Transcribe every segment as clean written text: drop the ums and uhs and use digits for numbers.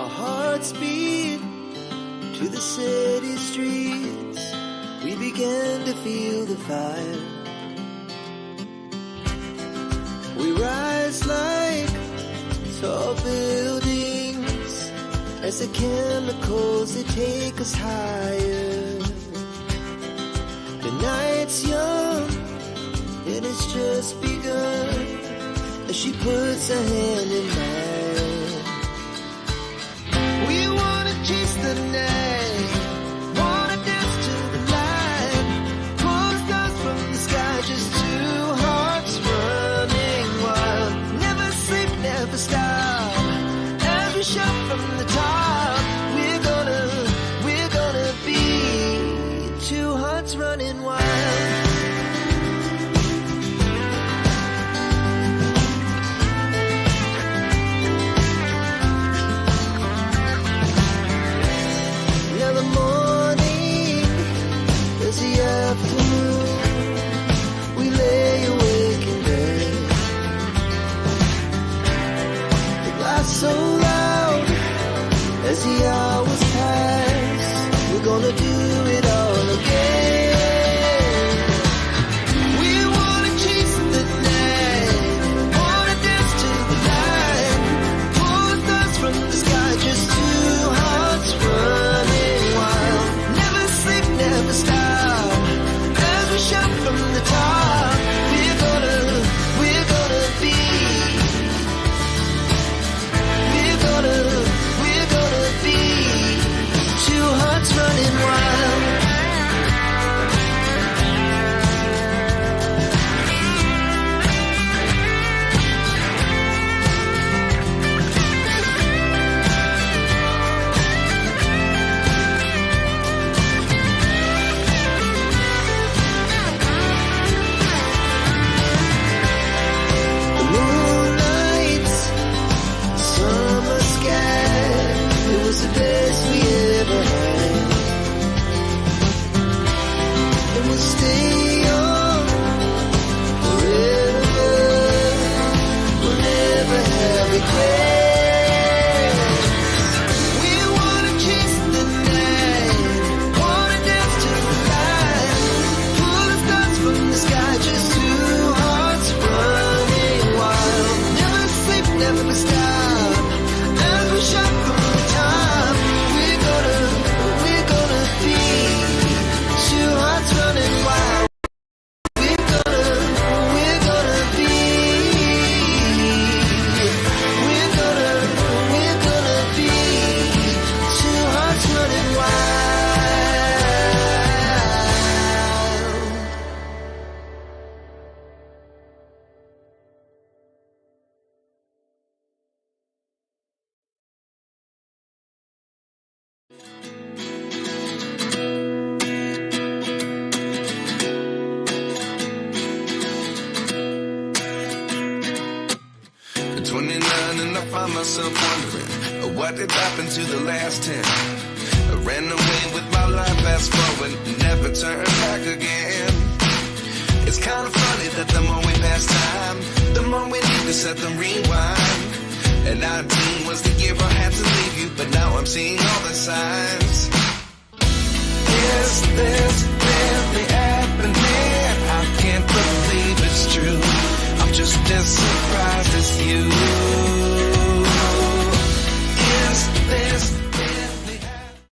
Our hearts beat to the city streets. We began to feel the fire. We rise like tall buildings as the chemicals, they take us higher. The night's young and it's just begun as she puts her hand in mine. We wanna chase the night, wanna dance to the light, pull the stars from the sky, just two hearts running wild. Never sleep, never stop, as we shout from the top. We're gonna be two hearts running wild. Afternoon, we lay awake in bed. The glass so loud as the hours pass. We're gonna do it all again. We wanna chase the night, wanna dance to the light, pull the stars from the sky, just two hearts running wild. Never sleep, never stop, shout from the top. We're gonna be, we're gonna be two hearts running wild. The best we ever had, and we'll stay on forever. We'll never have regrets. We wanna chase the night, wanna dance to the light, pull the stars from the sky, just two hearts running wild. Never sleep, never stop, as we shout from the top. Running wild. We're gonna be two hearts running wild. And I find myself wondering what did happen to the last 10. I ran away with my life, fast forward, never turn back again. It's kind of funny that the more we pass time, the more we need to set them rewind. And 19 was the year I had to leave you, but now I'm seeing all the signs. Is this really happening? I can't believe it's true. I'm just as surprised as you. Is this really happening?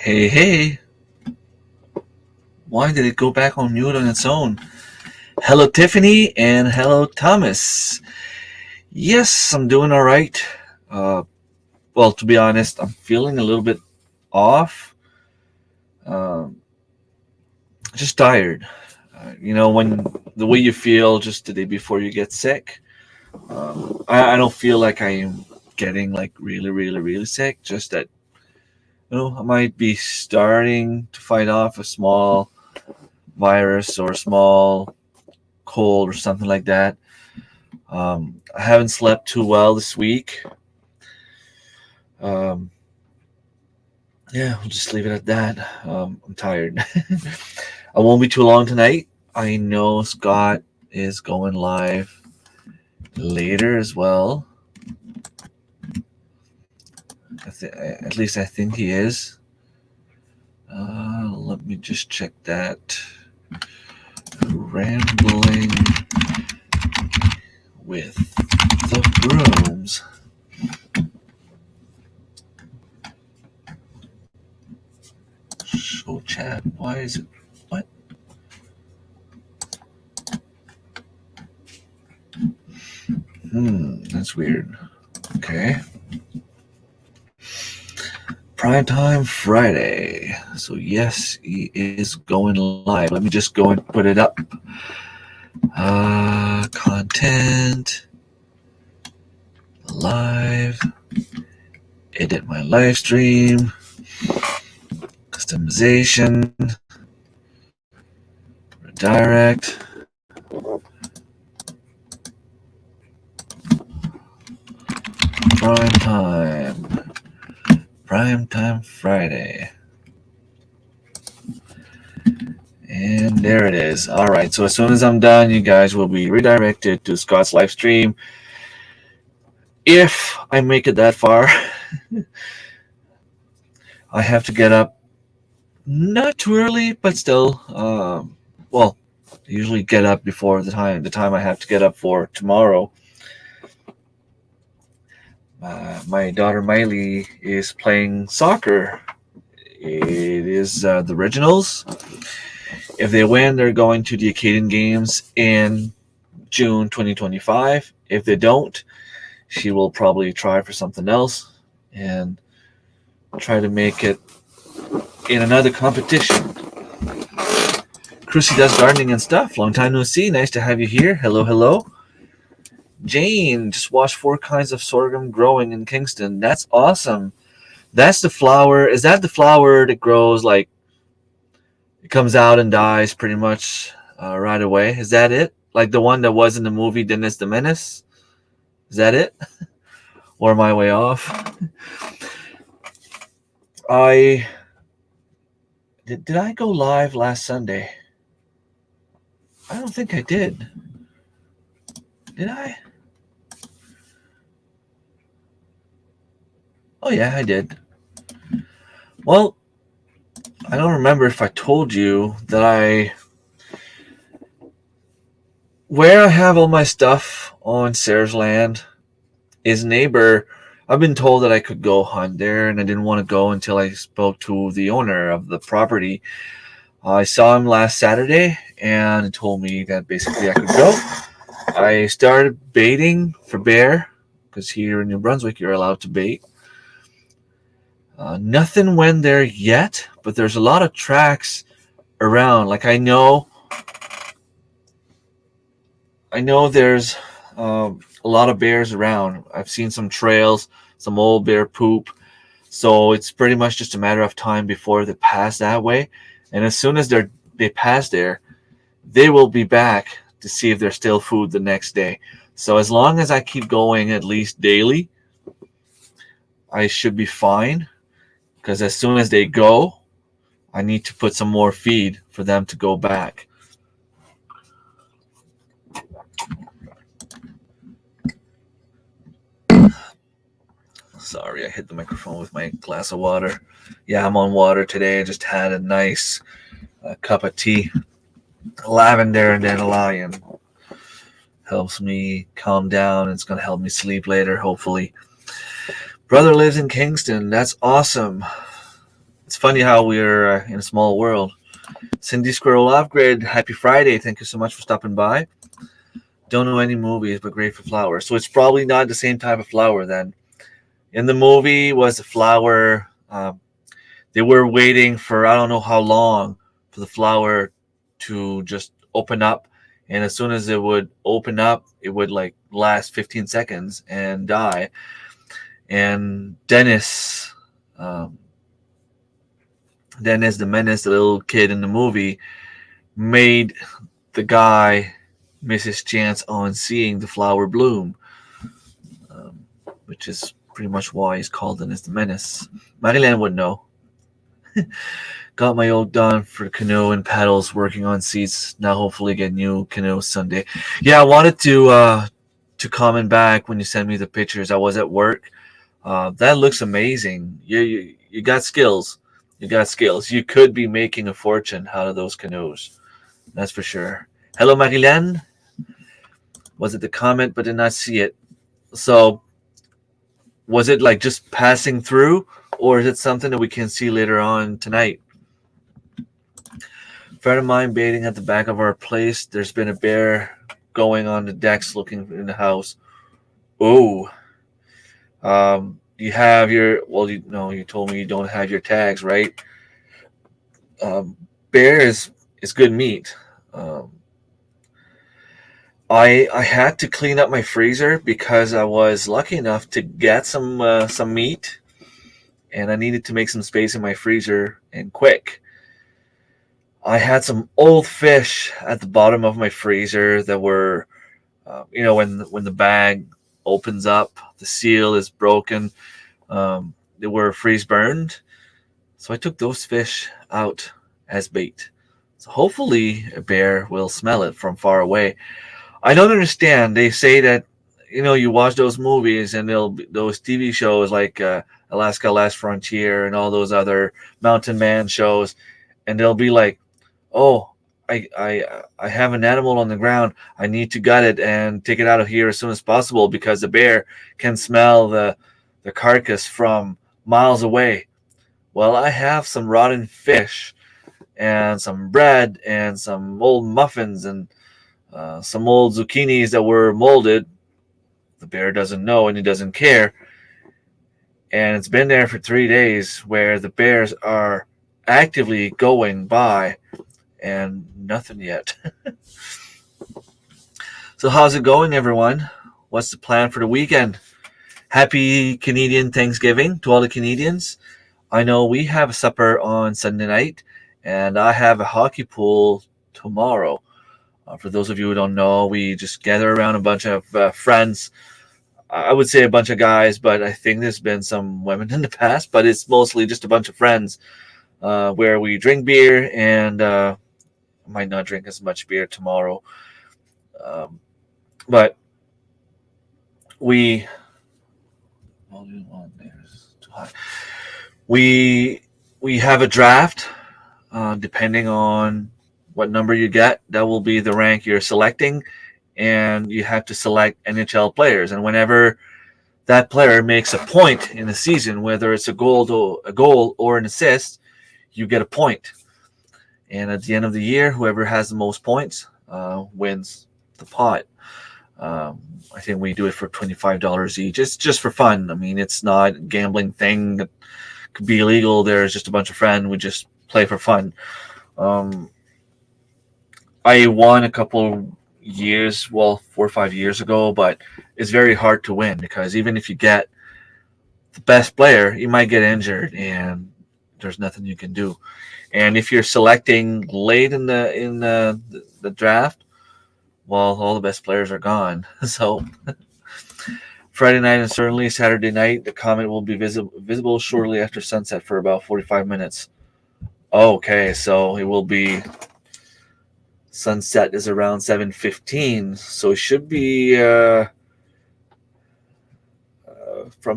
Hey, hey. Why did it go back on mute on its own? Hello, Tiffany, and hello, Thomas. Yes, I'm doing all right. Uh, well, to be honest, I'm feeling a little bit off. Um, just tired. When the way you feel just the day before you get sick. I don't feel like I'm getting like really, really, really sick. Just that, I might be starting to fight off a small virus or a small cold or something like that. I haven't slept too well this week. Um, yeah, we'll just leave it at that. I'm tired. I won't be too long tonight. I know Scott is going live later as well. At least I think he is. Let me just check that. Rambling with the brooms. Show chat. Why is it? What? That's weird. Okay. Primetime Friday. So yes, he is going live. Let me just go and put it up. Content. Live. Edit my live stream. Customization. Redirect. Primetime Friday. And there it is. All right. So as soon as I'm done, you guys will be redirected to Scott's live stream. If I make it that far, I have to get up not too early, but still. Well, I usually get up before the time I have to get up for tomorrow. My daughter Miley is playing soccer. It is the regionals. If they win, they're going to the Acadian Games in June 2025. If they don't, she will probably try for something else and try to make it in another competition. Chrissy does gardening and stuff. Long time no see. Nice to have you here. Hello, hello. Jane just watched 4 kinds of sorghum growing in Kingston. That's awesome. That's the flower. Is that the flower that grows like it comes out and dies pretty much right away? Is that it? Like the one that was in the movie Dennis the Menace? Is that it? Or am I way off? Did I go live last Sunday? I don't think I did. Did I? Oh yeah, I did. Well, I don't remember if I told you that where I have all my stuff on Sarah's land is neighbor. I've been told that I could go hunt there, and I didn't want to go until I spoke to the owner of the property. I saw him last Saturday, and he told me that basically I could go. I started baiting for bear, because here in New Brunswick you're allowed to bait. Nothing went there yet, but there's a lot of tracks around. Like I know there's a lot of bears around. I've seen some trails, some old bear poop. So it's pretty much just a matter of time before they pass that way. And as soon as they pass there, they will be back to see if there's still food the next day. So as long as I keep going at least daily, I should be fine. Because as soon as they go, I need to put some more feed for them to go back. Sorry, I hit the microphone with my glass of water. Yeah, I'm on water today. I just had a nice cup of tea. Lavender and dandelion. Helps me calm down. It's going to help me sleep later, hopefully. Brother lives in Kingston. That's awesome. It's funny how we're in a small world. Cindy Squirrel Off-Grid, happy Friday. Thank you so much for stopping by. Don't know any movies, but great for flowers. So it's probably not the same type of flower then. In the movie was a flower. They were waiting for I don't know how long for the flower to just open up. And as soon as it would open up, it would like last 15 seconds and die. And um, Dennis the Menace, the little kid in the movie, made the guy miss his chance on seeing the flower bloom, which is pretty much why he's called Dennis the Menace. Marilyn would know. Got my old Don for canoe and paddles working on seats. Now hopefully get new canoe Sunday. Yeah, I wanted to comment back when you sent me the pictures. I was at work. That looks amazing. You got skills. You got skills. You could be making a fortune out of those canoes. That's for sure. Hello, Marilyn. Was it the comment but did not see it? So was it like just passing through, or is it something that we can see later on tonight? Friend of mine baiting at the back of our place. There's been a bear going on the decks looking in the house. Oh. You have your, well, you told me you don't have your tags, right? Bear is good meat. I had to clean up my freezer because I was lucky enough to get some meat, and I needed to make some space in my freezer and quick. I had some old fish at the bottom of my freezer that were, when the bag opens up, the seal is broken. They were freeze burned, so I took those fish out as bait. So hopefully a bear will smell it from far away. I don't understand. They say that you watch those movies and those TV shows like Alaska Last Frontier and all those other mountain man shows, and they'll be like, "Oh, I have an animal on the ground. I need to gut it and take it out of here as soon as possible because the bear can smell the carcass from miles away." Well, I have some rotten fish and some bread and some old muffins and some old zucchinis that were molded. The bear doesn't know and he doesn't care. And it's been there for 3 days where the bears are actively going by and nothing yet. So how's it going, everyone? What's the plan for the weekend? Happy Canadian Thanksgiving to all the Canadians. I know we have a supper on Sunday night, and I have a hockey pool tomorrow. For those of you who don't know, we just gather around a bunch of friends. I would say a bunch of guys, but I think there's been some women in the past, but it's mostly just a bunch of friends where we drink beer, and I might not drink as much beer tomorrow. But we have a draft. Depending on what number you get, that will be the rank you're selecting, and you have to select NHL players. And whenever that player makes a point in the season, whether it's a goal or an assist, you get a point. And at the end of the year, whoever has the most points wins the pot. I think we do it for $25 each. It's just for fun. I mean, it's not a gambling thing that could be illegal. There's just a bunch of friends. We just play for fun. I won a couple years, 4 or 5 years ago, but it's very hard to win because even if you get the best player, you might get injured and there's nothing you can do. And if you're selecting late in the draft, well, all the best players are gone. So Friday night and certainly Saturday night, the comet will be visible shortly after sunset for about 45 minutes. Okay, so it will be sunset is around 7:15, so it should be from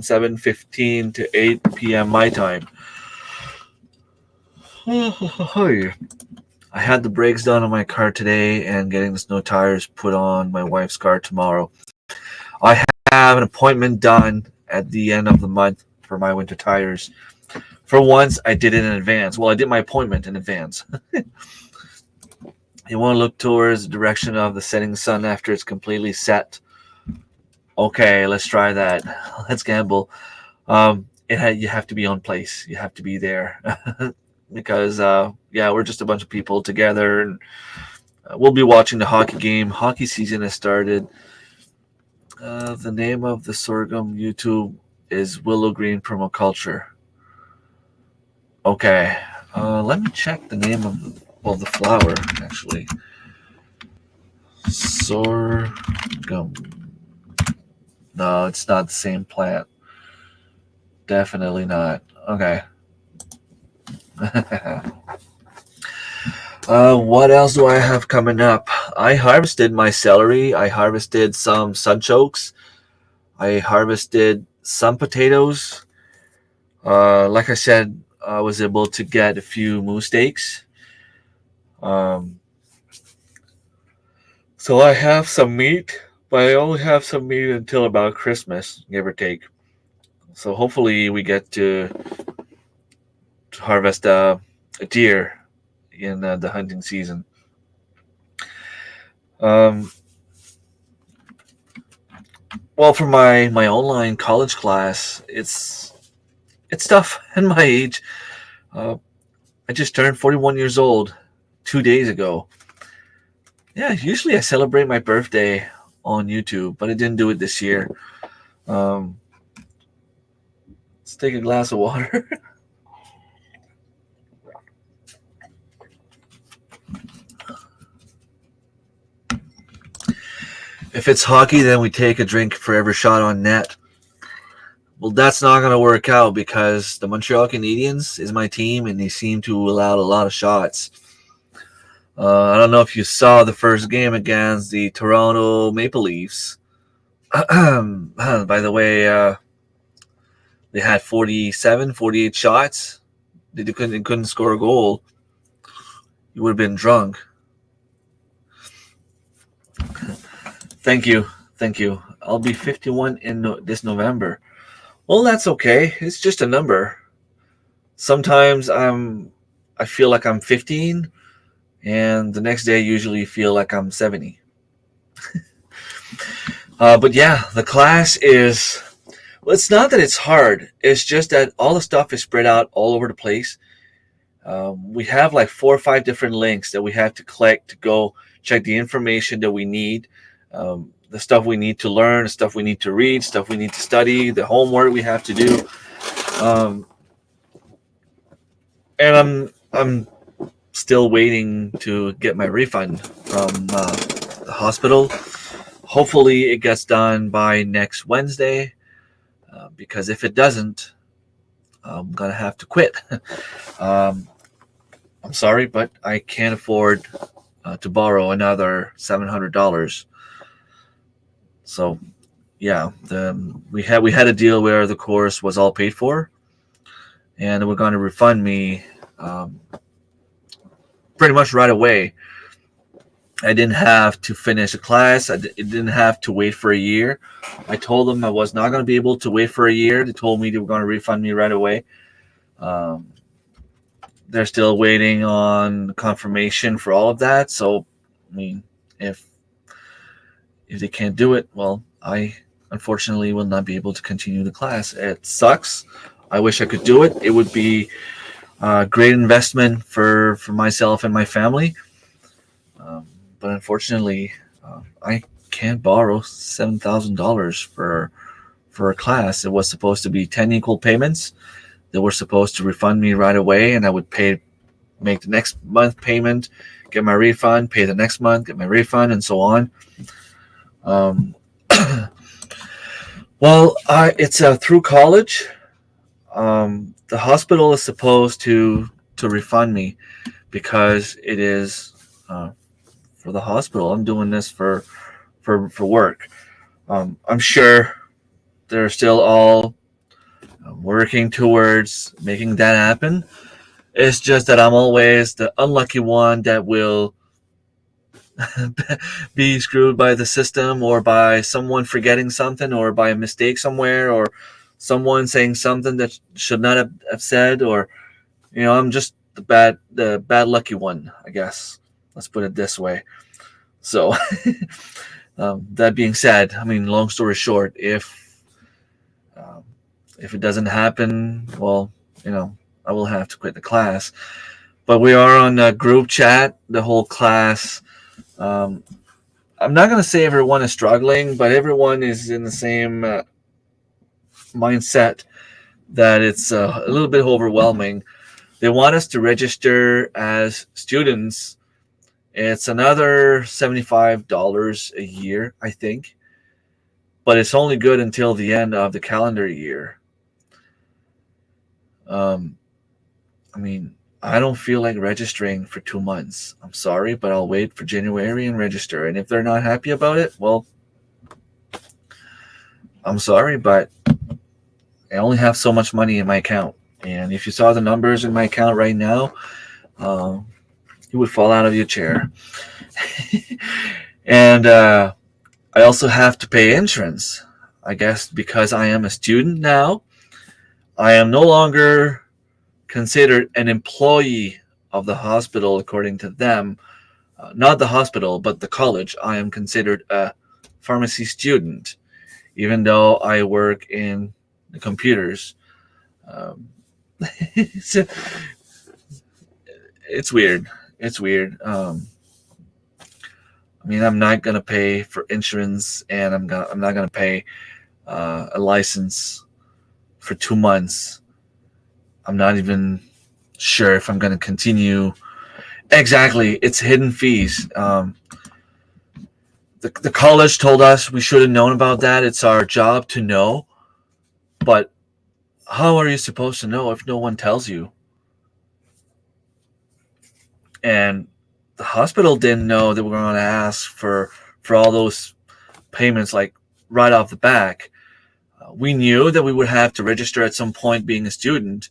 7:15 to 8 p.m. my time. I had the brakes done on my car today and getting the snow tires put on my wife's car tomorrow. I have an appointment done at the end of the month for my winter tires. For once, I did it in advance. Well, I did my appointment in advance. You want to look towards the direction of the setting sun after it's completely set. Okay, let's try that. Let's gamble. You have to be on place. You have to be there because yeah, we're just a bunch of people together, and we'll be watching the hockey game. Hockey season has started. The name of the sorghum YouTube is Willow Green Permaculture. Okay, let me check the name of the flower actually. Sorghum. No, it's not the same plant. Definitely not. Okay. What else do I have coming up? I harvested my celery. I harvested some sunchokes. I harvested some potatoes. Like I said, I was able to get a few moose steaks. So I have some meat, but I only have some meat until about Christmas, give or take. So hopefully we get to harvest a deer in the hunting season. Well, for my online college class, it's tough in my age. I just turned 41 years old 2 days ago. Yeah, usually I celebrate my birthday on YouTube, but I didn't do it this year. Let's take a glass of water. If it's hockey, then we take a drink for every shot on net. Well, that's not going to work out because the Montreal Canadiens is my team, and they seem to allow a lot of shots. I don't know if you saw the first game against the Toronto Maple Leafs. By the way, they had 47, 48 shots. They couldn't score a goal. You would have been drunk. Thank you. I'll be 51 in this November. Well, that's okay. It's just a number. Sometimes I feel like I'm 15, and the next day I usually feel like I'm 70. But yeah, the class is, well, it's not that it's hard. It's just that all the stuff is spread out all over the place. We have like 4 or 5 different links that we have to click to go check the information that we need. The stuff we need to learn, the stuff we need to read, stuff we need to study, the homework we have to do. And I'm still waiting to get my refund from the hospital. Hopefully it gets done by next Wednesday, because if it doesn't, I'm going to have to quit. I'm sorry, but I can't afford to borrow another $700. So, yeah, we had a deal where the course was all paid for, and they were going to refund me pretty much right away. I didn't have to finish a class. It didn't have to wait for a year. I told them I was not going to be able to wait for a year. They told me they were going to refund me right away. They're still waiting on confirmation for all of that. So, I mean, if they can't do it, well, I unfortunately will not be able to continue the class. It sucks. I wish I could do it. It would be a great investment for myself and my family. But unfortunately, I can't borrow $7,000 for a class. It was supposed to be 10 equal payments. They were supposed to refund me right away, and I would make the next month payment, get my refund, pay the next month, get my refund, and so on. Well, it's through college. The hospital is supposed to refund me because it is for the hospital. I'm doing this for work. I'm sure they're still all working towards making that happen. It's just that I'm always the unlucky one that will be screwed by the system, or by someone forgetting something, or by a mistake somewhere, or someone saying something that should not have said, or I'm just the bad lucky one, I guess. Let's put it this way. So, that being said, I mean, long story short, um, if it doesn't happen, well, I will have to quit the class. But we are on a group chat, the whole class. Um, I'm not going to say everyone is struggling, but everyone is in the same mindset that it's a little bit overwhelming. They want us to register as students. It's another $75 a year, I think, but it's only good until the end of the calendar year. I mean, I don't feel like registering for 2 months. I'm sorry, but I'll wait for January and register. And if they're not happy about it, well, I'm sorry, but I only have so much money in my account. And if you saw the numbers in my account right now, you would fall out of your chair. And I also have to pay insurance. I guess because I am a student now, I am no longer considered an employee of the hospital according to them. Not the hospital, but the college. I am considered a pharmacy student, even though I work in the computers. So, it's weird. It's weird. I mean, I'm not gonna pay for insurance, and I'm not gonna pay a license for 2 months. I'm not even sure if I'm gonna continue. Exactly, it's hidden fees. The college told us we should have known about that. It's our job to know, but how are you supposed to know if no one tells you? And the hospital didn't know that we were going to ask for all those payments like right off the back. We knew that we would have to register at some point being a student,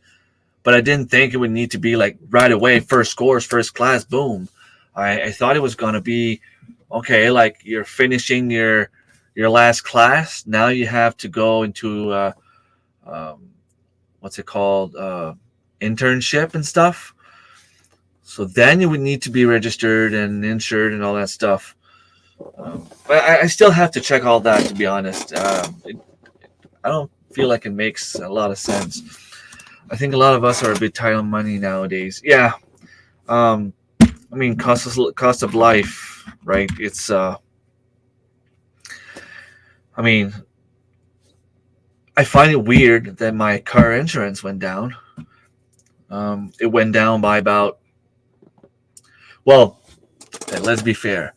but I didn't think it would need to be like right away, first scores, first class, boom. I thought it was going to be okay, like you're finishing your last class. Now you have to go into what's it called, internship and stuff. So then you would need to be registered and insured and all that stuff. But I still have to check all that, to be honest. I don't feel like it makes a lot of sense. I think a lot of us are a bit tight on money nowadays. Yeah. I mean, cost of life, right? It's I mean, I find it weird that my car insurance went down. It went down by about, well, let's be fair.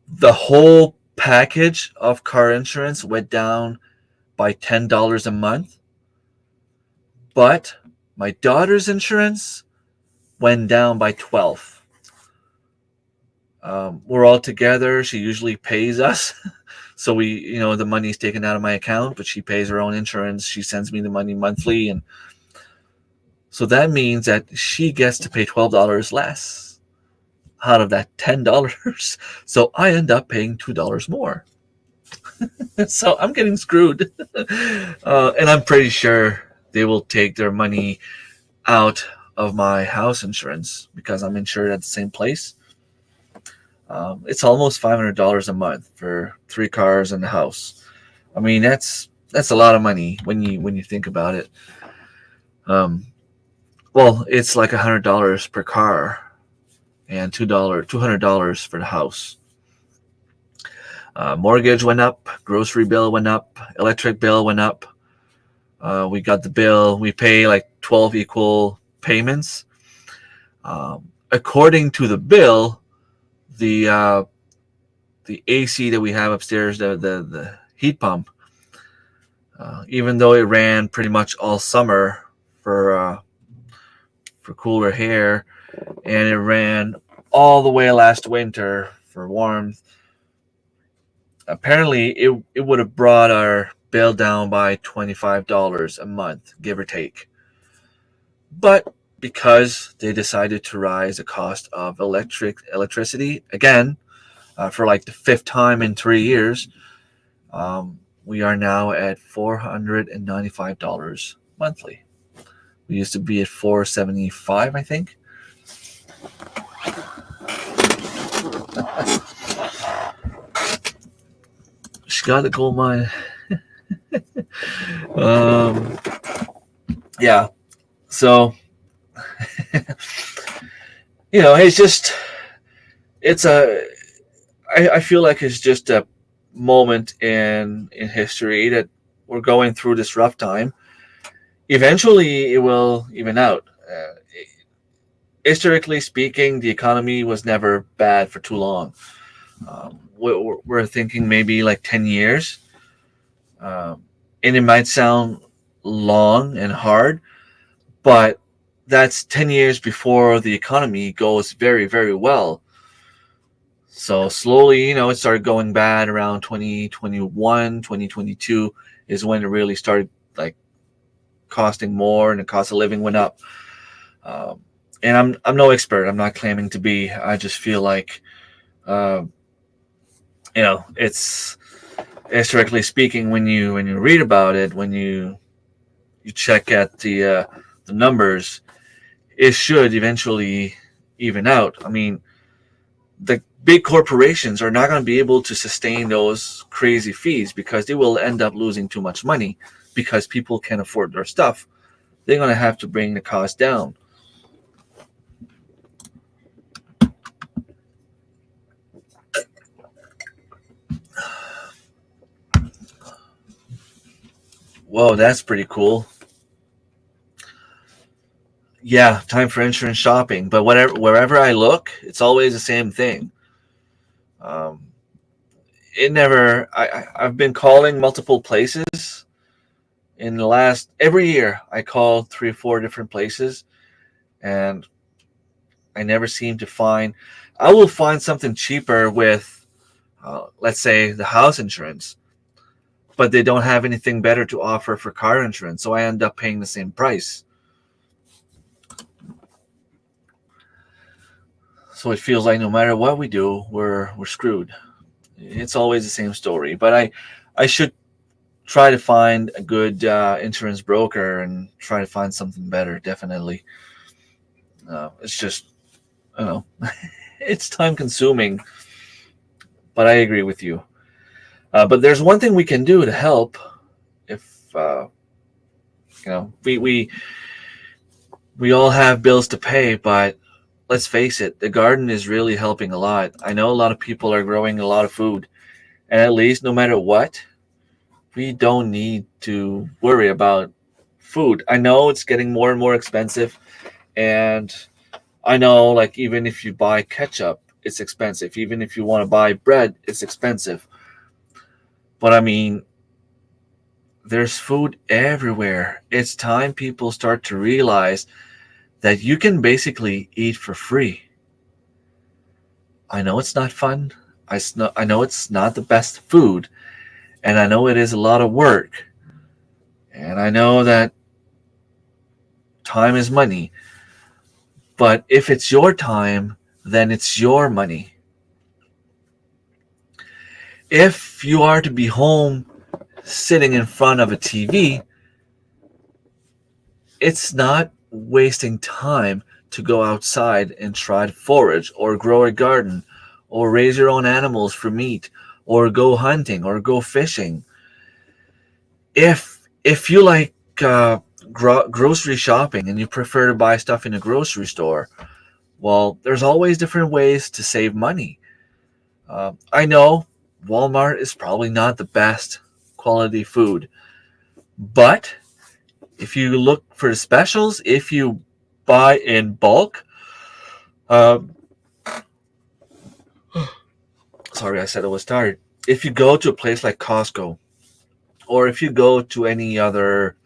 The whole package of car insurance went down by $10 a month, but my daughter's insurance went down by $12. We're all together. She usually pays us. So the money's taken out of my account, but she pays her own insurance. She sends me the money monthly. And so that means that she gets to pay $12 less out of that $10. So I end up paying $2 more. So I'm getting screwed. And I'm pretty sure they will take their money out of my house insurance because I'm insured at the same place. It's almost $500 a month for 3 cars and a house. I mean, that's a lot of money when you think about it. Well, it's like $100 per car and $200 for the house. Mortgage went up, grocery bill went up, electric bill went up. We got the bill. We pay like 12 equal payments. According to the bill, the AC that we have upstairs, the heat pump, even though it ran pretty much all summer for cooler air, and it ran all the way last winter for warmth, apparently it would have brought our bill down by $25 a month, give or take. But because they decided to rise the cost of electricity again, for like the 5th time in 3 years, we are now at $495 monthly. We used to be at $475, I think. She got the gold mine. um, yeah. So, it's just, it's a, I feel like it's just a moment in history that we're going through this rough time. Eventually, it will even out. Historically speaking, the economy was never bad for too long. We're thinking maybe like 10 years. And it might sound long and hard, but that's 10 years before the economy goes very, very well. So slowly, it started going bad around 2021, 2022 is when it really started like costing more and the cost of living went up. And I'm no expert. I'm not claiming to be. I just feel like, it's historically speaking, when you read about it, when you check at the numbers, it should eventually even out. I mean, the big corporations are not going to be able to sustain those crazy fees because they will end up losing too much money because people can't afford their stuff. They're going to have to bring the cost down. Whoa, that's pretty cool. Yeah, time for insurance shopping. But wherever I look, it's always the same thing. Um, it never. I've been calling multiple places in the last every year. I call 3 or 4 different places, and I never seem to find. I will find something cheaper with, let's say, the house insurance, but they don't have anything better to offer for car insurance, so I end up paying the same price. So it feels like no matter what we do, we're screwed. It's always the same story. But I should try to find a good insurance broker and try to find something better. Definitely. It's just, I don't know, it's time consuming. But I agree with you. But there's one thing we can do to help. If we all have bills to pay, but let's face it, the garden is really helping a lot. I know a lot of people are growing a lot of food, and at least no matter what, we don't need to worry about food. I know it's getting more and more expensive, and I know like even if you buy ketchup, it's expensive. Even if you want to buy bread, it's expensive. But I mean, there's food everywhere. It's time people start to realize that you can basically eat for free. I know it's not fun. I know it's not the best food. And I know it is a lot of work. And I know that time is money. But if it's your time, then it's your money. If you are to be home sitting in front of a TV, it's not wasting time to go outside and try to forage or grow a garden or raise your own animals for meat or go hunting or go fishing. If you like grocery shopping and you prefer to buy stuff in a grocery store, well, there's always different ways to save money. I know Walmart is probably not the best quality food, but if you look for the specials, if you buy in bulk, sorry, I said I was tired. If you go to a place like Costco, or if you go to any other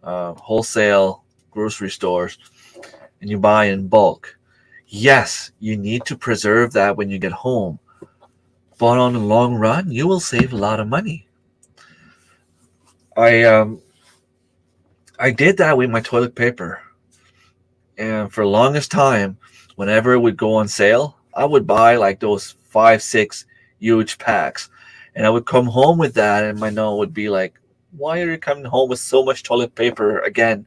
wholesale grocery stores and you buy in bulk, yes, you need to preserve that when you get home. But on the long run, you will save a lot of money. I did that with my toilet paper. And for the longest time, whenever it would go on sale, I would buy like those 5, 6 huge packs. And I would come home with that, and my mom would be like, "Why are you coming home with so much toilet paper again?"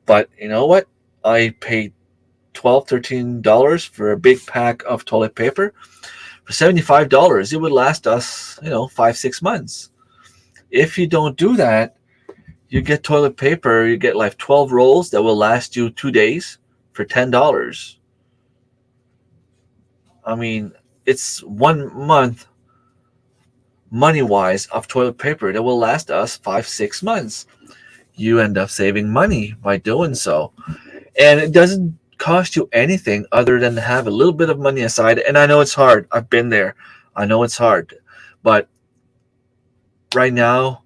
But you know what? I paid $12, $13 for a big pack of toilet paper. For $75, it would last us, 5, 6 months. If you don't do that, you get toilet paper, you get like 12 rolls that will last you 2 days for $10. I mean, it's 1 month money wise of toilet paper that will last us 5, 6 months. You end up saving money by doing so. And it doesn't cost you anything other than to have a little bit of money aside. And I know it's hard. I've been there. I know it's hard. But right now,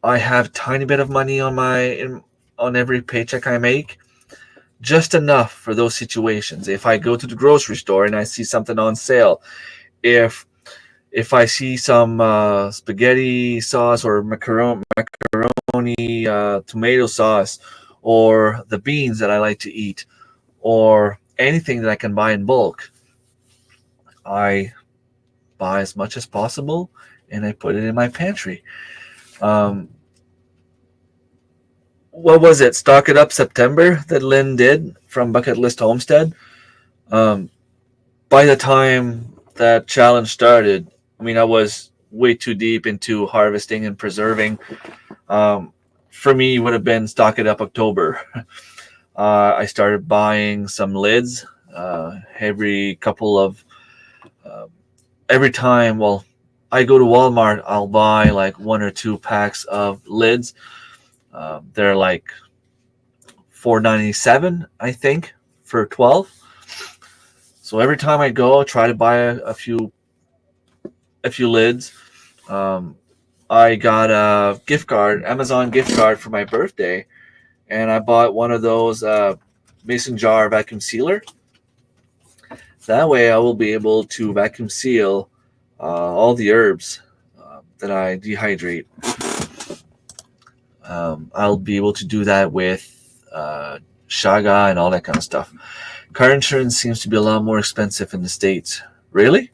I have a tiny bit of money on every paycheck I make, just enough for those situations. If I go to the grocery store and I see something on sale, if I see some spaghetti sauce or macaroni tomato sauce, or the beans that I like to eat, or anything that I can buy in bulk, I buy as much as possible and I put it in my pantry. Um, what was it? Stock It Up September that Lynn did from Bucket List Homestead. Um, by the time that challenge started, I mean, I was way too deep into harvesting and preserving. For me, it would have been Stock It Up October. I started buying some lids every couple of every time. Well, I go to Walmart, I'll buy like 1 or 2 packs of lids. They're like $4.97, I think, for 12. So every time I go, try to buy a few lids. I got a gift card, Amazon gift card for my birthday, and I bought one of those mason jar vacuum sealer. That way I will be able to vacuum seal all the herbs that I dehydrate. I'll be able to do that with shaga and all that kind of stuff. Car insurance seems to be a lot more expensive in the States. Really?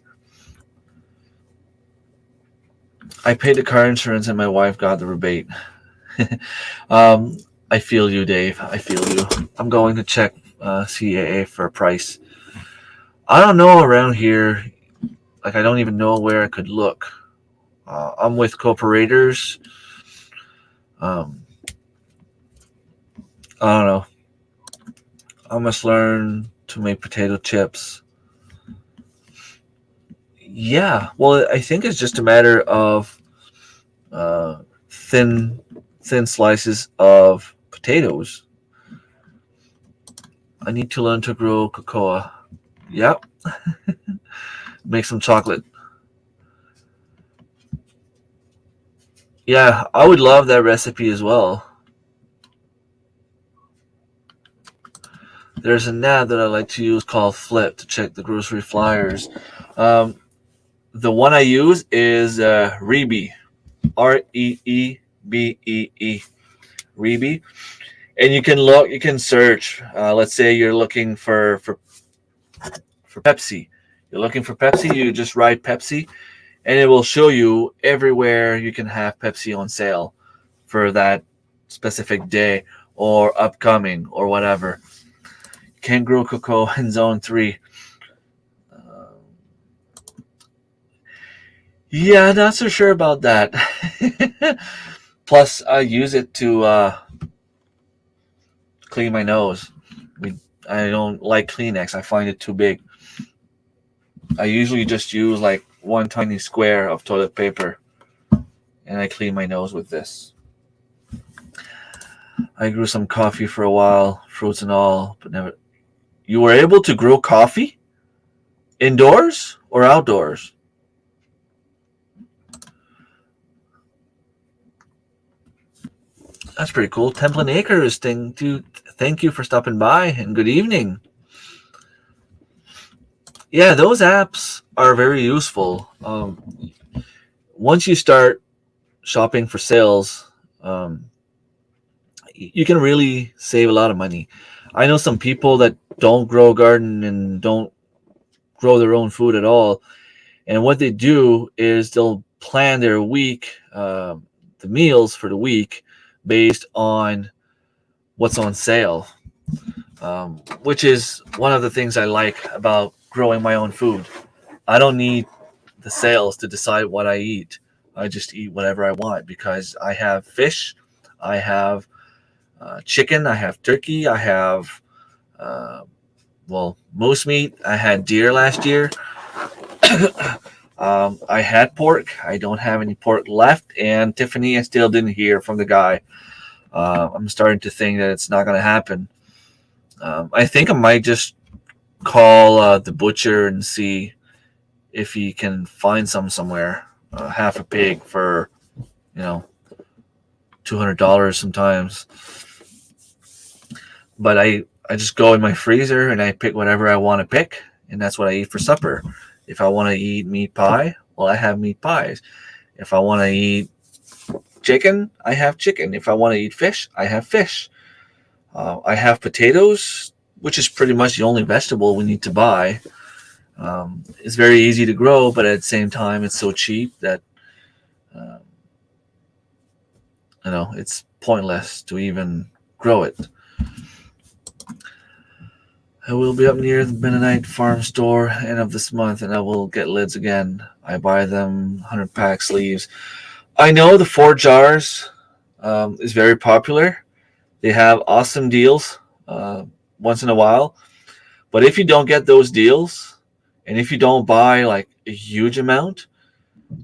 I paid the car insurance and my wife got the rebate. I feel you, Dave. I feel you. I'm going to check CAA for a price. I don't know around here. Like, I don't even know where I could look. I'm with cooperators. I don't know. I must learn to make potato chips. Yeah, well, I think it's just a matter of thin slices of potatoes. I need to learn to grow cocoa. Yep. Make some chocolate. Yeah, I would love that recipe as well. There's an ad that I like to use called Flip to check the grocery flyers. The one I use is Reebee, Reebee, Reebee, and you can search. Let's say you're looking for Pepsi. You're looking for Pepsi. You just write Pepsi, and it will show you everywhere you can have Pepsi on sale for that specific day or upcoming or whatever. Can't grow cocoa in Zone 3. Yeah, not so sure about that. Plus, I use it to clean my nose. I don't like Kleenex. I find it too big. I usually just use like one tiny square of toilet paper, and I clean my nose with this. I grew some coffee for a while, fruits and all, but never. You were able to grow coffee indoors or outdoors? That's pretty cool. Templin Acres, thank you for stopping by, and good evening. Yeah, those apps are very useful. Once you start shopping for sales, you can really save a lot of money. I know some people that don't grow a garden and don't grow their own food at all. And what they do is they'll plan their week, the meals for the week, based on what's on sale, which is one of the things I like about growing my own food. I don't need the sales to decide what I eat. I just eat whatever I want because I have fish, I have chicken, I have turkey, I have uh, moose meat. I had deer last year. I had pork. I don't have any pork left. And Tiffany, I still didn't hear from the guy. I'm starting to think that it's not going to happen. I think I might just call the butcher and see if he can find some somewhere. Half a pig for, you know, $200 sometimes. But I just go in my freezer and I pick whatever I want to pick, and that's what I eat for supper. If I want to eat meat pie, well, I have meat pies. If I want to eat chicken, I have chicken. If I want to eat fish, I have fish. I have potatoes, which is pretty much the only vegetable we need to buy. It's very easy to grow, but at the same time, it's so cheap that uh, it's pointless to even grow it. I will be up near the Mennonite farm store end of this month, and I will get lids again. I buy them 100 pack sleeves. I know the 4 jars is very popular. They have awesome deals once in a while. But if you don't get those deals, and if you don't buy like a huge amount,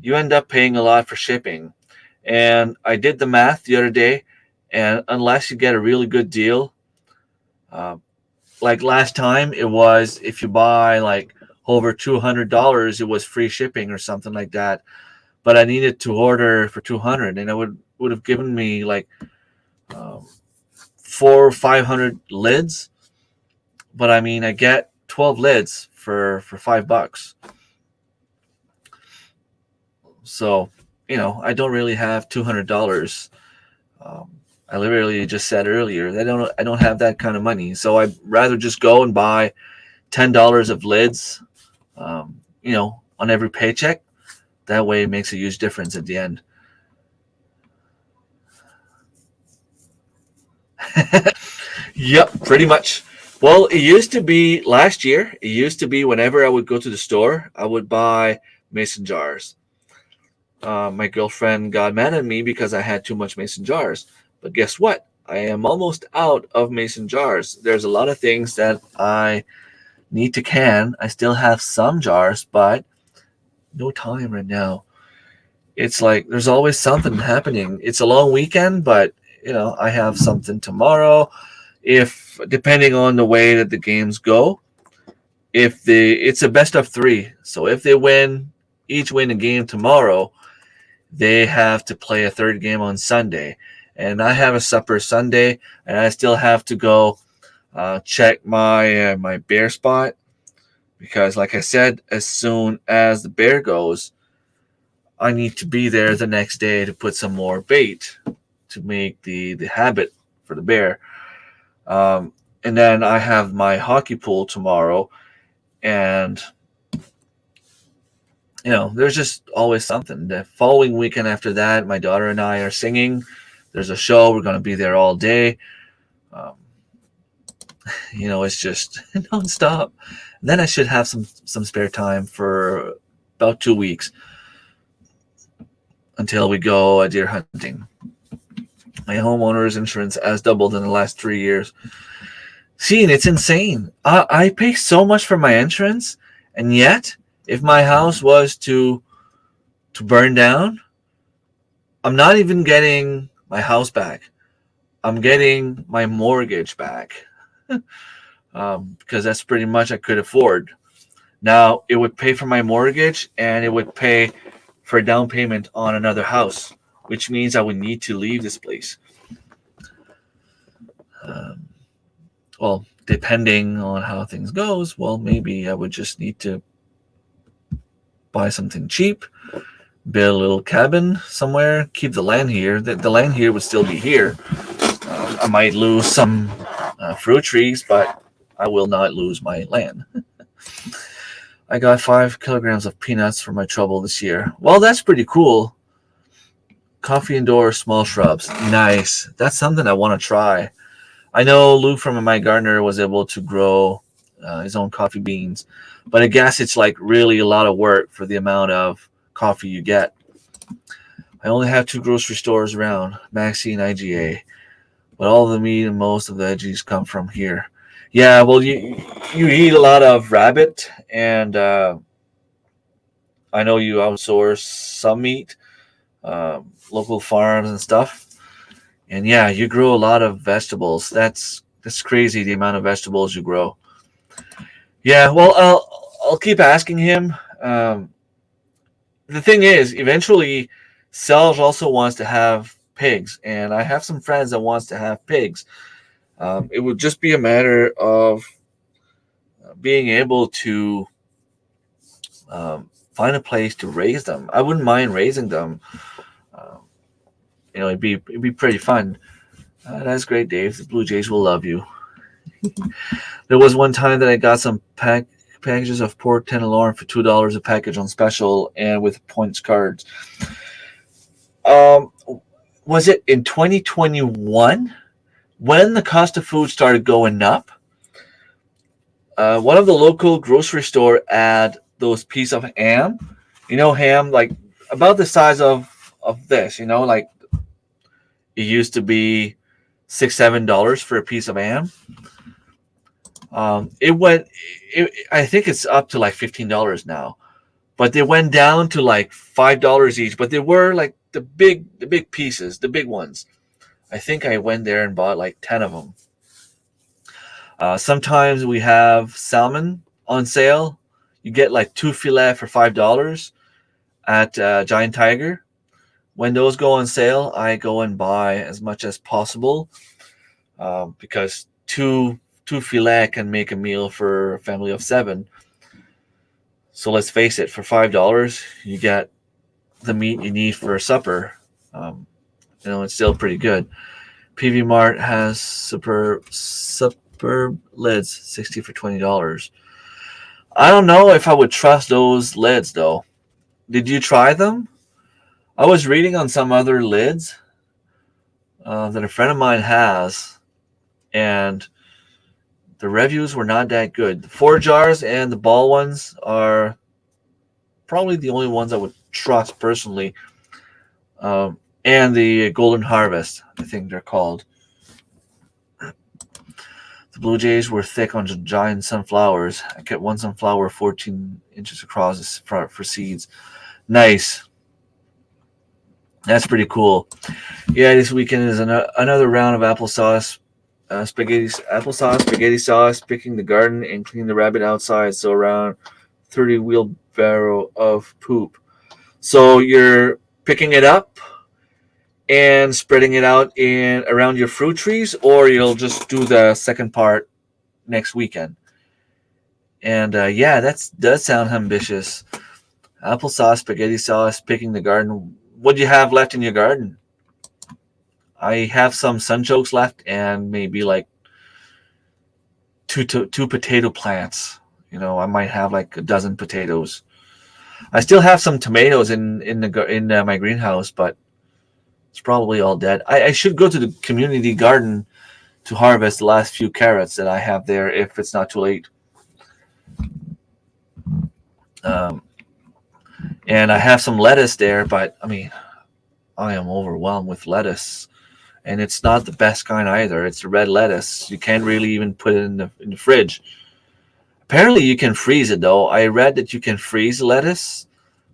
you end up paying a lot for shipping. And I did the math the other day, and unless you get a really good deal, uh, like last time, it was if you buy like over $200, it was free shipping or something like that. But I needed to order for 200, and it would have given me like 400 or 500 lids. But I mean, I get 12 lids for $5. So I don't really have $200. I literally just said earlier that I don't have that kind of money, so I'd rather just go and buy $10 of lids, on every paycheck. That way, it makes a huge difference at the end. Yep, pretty much. Well, it used to be last year. It used to be whenever I would go to the store, I would buy mason jars. My girlfriend got mad at me because I had too much mason jars. But guess what? I am almost out of mason jars. There's a lot of things that I need to can. I still have some jars, but no time right now. It's like there's always something happening. It's a long weekend, but I have something tomorrow. If depending on the way that the games go, it's a best of 3. So if they each win a game tomorrow, they have to play a third game on Sunday. And I have a supper Sunday, and I still have to go check my bear spot, because, like I said, as soon as the bear goes, I need to be there the next day to put some more bait to make the habit for the bear. And then I have my hockey pool tomorrow, and there's just always something. The following weekend after that, my daughter and I are singing. There's a show. We're going to be there all day. It's just nonstop. And then I should have some spare time for about 2 weeks until we go deer hunting. My homeowner's insurance has doubled in the last 3 years. See, and it's insane. I pay so much for my insurance, and yet, if my house was to burn down, I'm not even getting my house back. I'm getting my mortgage back because that's pretty much I could afford. Now, it would pay for my mortgage, and it would pay for a down payment on another house, which means I would need to leave this place. Depending on how things goes, maybe I would just need to buy something cheap, build a little cabin somewhere, keep the land here. The land here would still be here. I might lose some fruit trees, but I will not lose my land. I got 5 kilograms of peanuts for my trouble this year. Well, that's pretty cool. Coffee indoor small shrubs. Nice. That's something I want to try. I know Luke from My Gardener was able to grow his own coffee beans, but I guess it's like really a lot of work for the amount of coffee you get. I only have 2 grocery stores around, Maxi and IGA, but all the meat and most of the veggies come from here. Yeah, well, you eat a lot of rabbit, and I know you outsource some meat, local farms and stuff. And yeah, you grow a lot of vegetables. That's crazy the amount of vegetables you grow. Yeah, well, I'll keep asking him. The thing is, eventually, Selge also wants to have pigs, and I have some friends that wants to have pigs. It would just be a matter of being able to find a place to raise them. I wouldn't mind raising them. Um, it'd be pretty fun. That's great, Dave. The Blue Jays will love you. There was one time that I got some packages of pork tenderloin for $2 a package on special and with points cards. Was it in 2021 when the cost of food started going up? One of the local grocery store had those piece of ham. Ham like about the size of this. Like it used to be $6-7 for a piece of ham. I think it's up to like $15 now, but they went down to like $5 each. But they were like the big pieces, the big ones. I think I went there and bought like 10 of them. Sometimes we have salmon on sale. You get like 2 fillet for $5 at Giant Tiger. When those go on sale, I go and buy as much as possible because two filet can make a meal for a family of 7. So let's face it, for $5, you get the meat you need for a supper. It's still pretty good. PV Mart has superb lids, 60 for $20. I don't know if I would trust those lids though. Did you try them? I was reading on some other lids that a friend of mine has, and the reviews were not that good. The 4 jars and the ball ones are probably the only ones I would trust personally. And the Golden Harvest, I think they're called. The Blue Jays were thick on giant sunflowers. I kept one sunflower 14 inches across for seeds. Nice. That's pretty cool. Yeah, this weekend is another round of applesauce, spaghetti sauce, picking the garden and cleaning the rabbit outside. So around 30 wheelbarrow of poop. So you're picking it up and spreading it out around your fruit trees, or you'll just do the second part next weekend. And yeah, that does sound ambitious. Applesauce, spaghetti sauce, picking the garden. What do you have left in your garden? I have some sunchokes left and maybe like two potato plants. I might have like a dozen potatoes. I still have some tomatoes in my greenhouse, but it's probably all dead. I should go to the community garden to harvest the last few carrots that I have there if it's not too late. And I have some lettuce there, but I am overwhelmed with lettuce, and it's not the best kind either. It's a red lettuce. You can't really even put it in the fridge. Apparently, you can freeze it though. I read that you can freeze lettuce,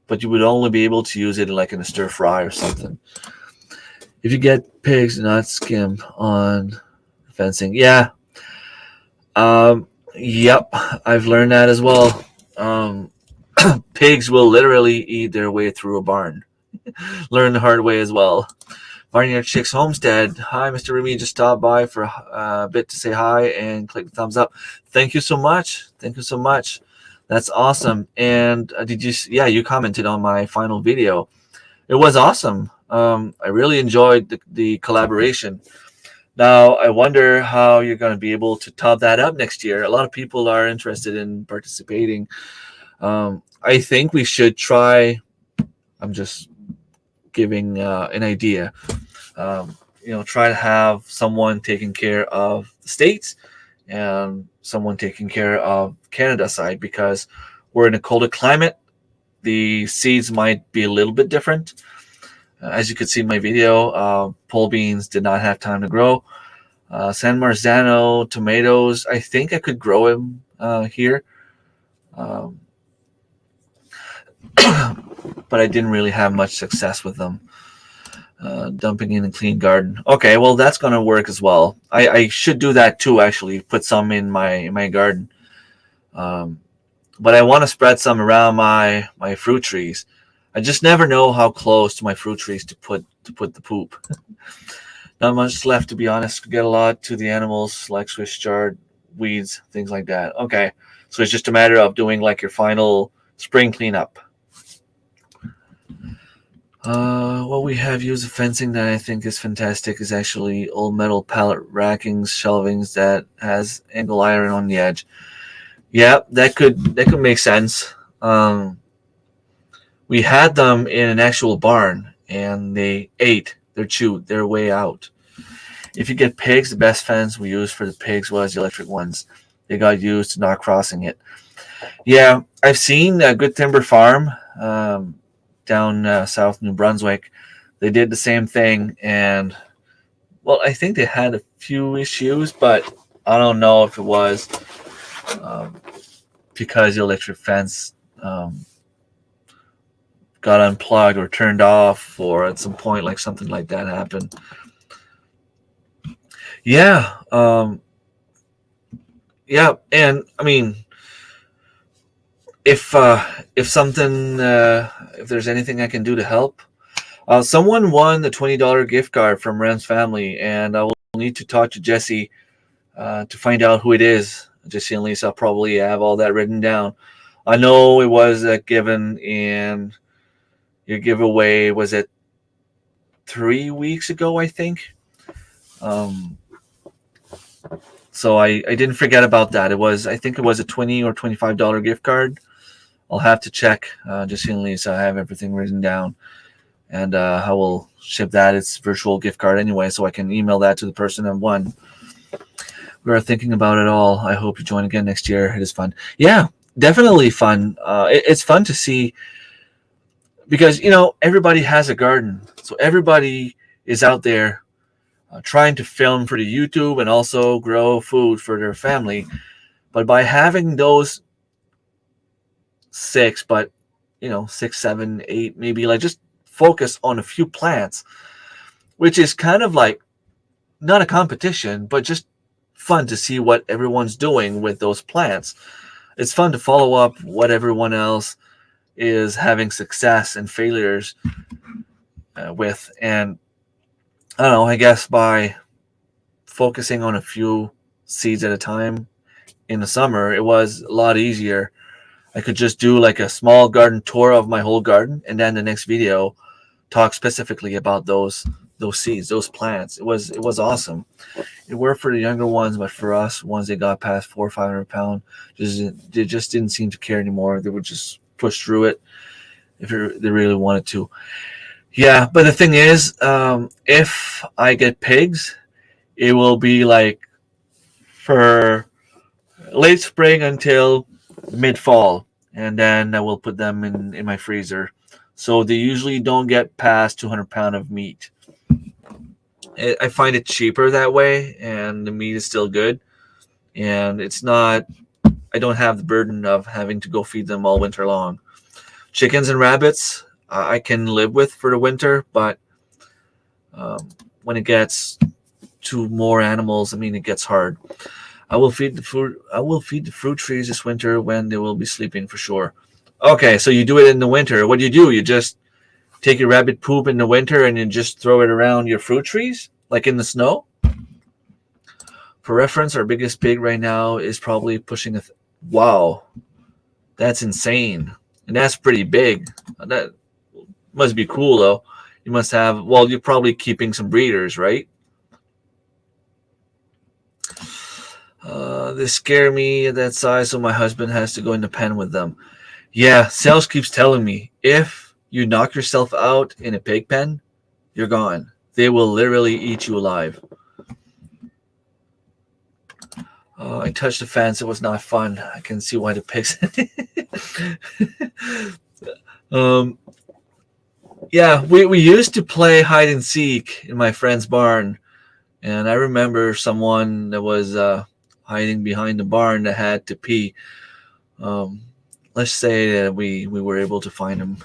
but you would only be able to use it like in a stir fry or something. If you get pigs, do not skim on fencing. Yeah. Yep. I've learned that as well. Pigs will literally eat their way through a barn. Learn the hard way as well. Barnyard Chicks Homestead. Hi, Mr. Remy. Just stopped by for a bit to say hi and click the thumbs up. Thank you so much. Thank you so much. That's awesome. And you commented on my final video. It was awesome. I really enjoyed the collaboration. Now, I wonder how you're going to be able to top that up next year. A lot of people are interested in participating. I think we should try. I'm just giving an idea. Try to have someone taking care of the states and someone taking care of Canada side, because we're in a colder climate. The seeds might be a little bit different. As you could see in my video, pole beans did not have time to grow. San Marzano tomatoes, I think I could grow them here. Um, but I didn't really have much success with them. Dumping in a clean garden. Okay, well, that's going to work as well. I should do that too, actually. Put some in my garden. But I want to spread some around my fruit trees. I just never know how close to my fruit trees to put the poop. Not much left, to be honest. Get a lot to the animals, like Swiss chard, weeds, things like that. Okay, so it's just a matter of doing like your final spring cleanup. What we have used of fencing that I think is fantastic is actually old metal pallet rackings, shelvings that has angle iron on the edge. Yeah, that could make sense. We had them in an actual barn, and they ate. They're chewed. They're way out. If you get pigs, the best fence we used for the pigs was the electric ones. They got used to not crossing it. Yeah, I've seen a Good Timber Farm down south New Brunswick. They did the same thing, and well, I think they had a few issues, but I don't know if it was because the electric fence got unplugged or turned off, or at some point like something like that happened. Yeah, yeah, and I mean, if something, if there's anything I can do to help, someone won the $20 gift card from Ren's family, and I will need to talk to Jesse to find out who it is. Jesse and Lisa probably have all that written down. I know it was given in your giveaway. Was it 3 weeks ago? I think. So I didn't forget about that. I think it was a $20 or $25 gift card. I'll have to check. Jesse and Lisa, I have everything written down, and I will ship that. It's a virtual gift card anyway, so I can email that to the person that won. We are thinking about it all. I hope you join again next year. It is fun. Yeah, definitely fun. It's fun to see, because everybody has a garden, so everybody is out there trying to film for the YouTube and also grow food for their family. But by having those six, 7, 8, maybe, like, just focus on a few plants, which is kind of like not a competition, but just fun to see what everyone's doing with those plants. It's fun to follow up what everyone else is having success and failures with. And I don't know, I guess by focusing on a few seeds at a time in the summer, it was a lot easier. I could just do like a small garden tour of my whole garden, and then the next video talk specifically about those seeds, those plants. It was awesome. It worked for the younger ones, but for us, ones that got past 400 or 500 pounds, they just didn't seem to care anymore. They would just push through it if they really wanted to. Yeah, but the thing is, if I get pigs, it will be like for late spring until mid-fall, and then I will put them in my freezer. So they usually don't get past 200 pounds of meat. I find it cheaper that way, and the meat is still good. And it's not, I don't have the burden of having to go feed them all winter long. Chickens and rabbits, I can live with for the winter, but when it gets to more animals, it gets hard. I will feed the fruit trees this winter when they will be sleeping for sure. Okay, so you do it in the winter. What do? You just take your rabbit poop in the winter and you just throw it around your fruit trees, like in the snow? For reference, our biggest pig right now is probably pushing wow, that's insane. And that's pretty big. That must be cool, though. You must have, well, you're probably keeping some breeders, right? They scare me at that size, so my husband has to go in the pen with them. Yeah, sales keeps telling me if you knock yourself out in a pig pen, you're gone. They will literally eat you alive. I touched the fence. It was not fun. I can see why the pigs. um, yeah, we used to play hide and seek in my friend's barn, and I remember someone that was hiding behind the barn that had to pee. Um, let's say that we were able to find him.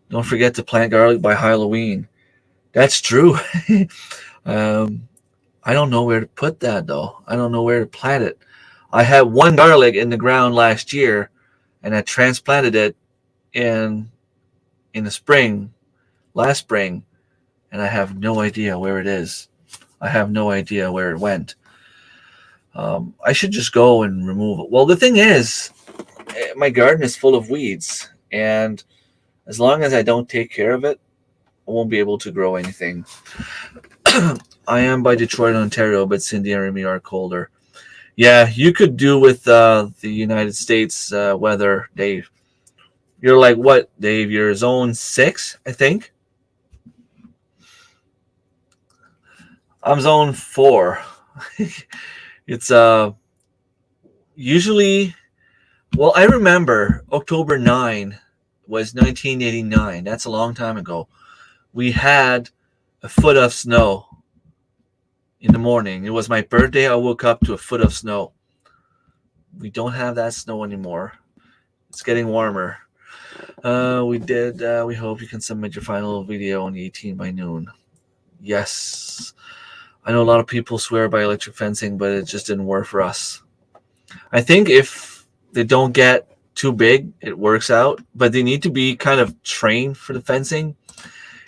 Don't forget to plant garlic by Halloween. That's true. um, I don't know where to put that though. I don't know where to plant it. I had one garlic in the ground last year, and I transplanted it in the spring, last spring, and I have no idea where it is. I have no idea where it went. I should just go and remove it. Well, the thing is, my garden is full of weeds, and as long as I don't take care of it, I won't be able to grow anything. I am by Detroit, Ontario, but Cindy and Remy are colder. Yeah, you could do with the United States weather, Dave. You're like what, Dave? You're zone 6, I think. I'm zone 4. It's usually, well, I remember October 9 was 1989. That's a long time ago. We had a foot of snow in the morning. It was my birthday. I woke up to a foot of snow. We don't have that snow anymore. It's getting warmer. We hope you can submit your final video on the 18 by noon. Yes. I know a lot of people swear by electric fencing, but it just didn't work for us. I think if they don't get too big, it works out, but they need to be kind of trained for the fencing.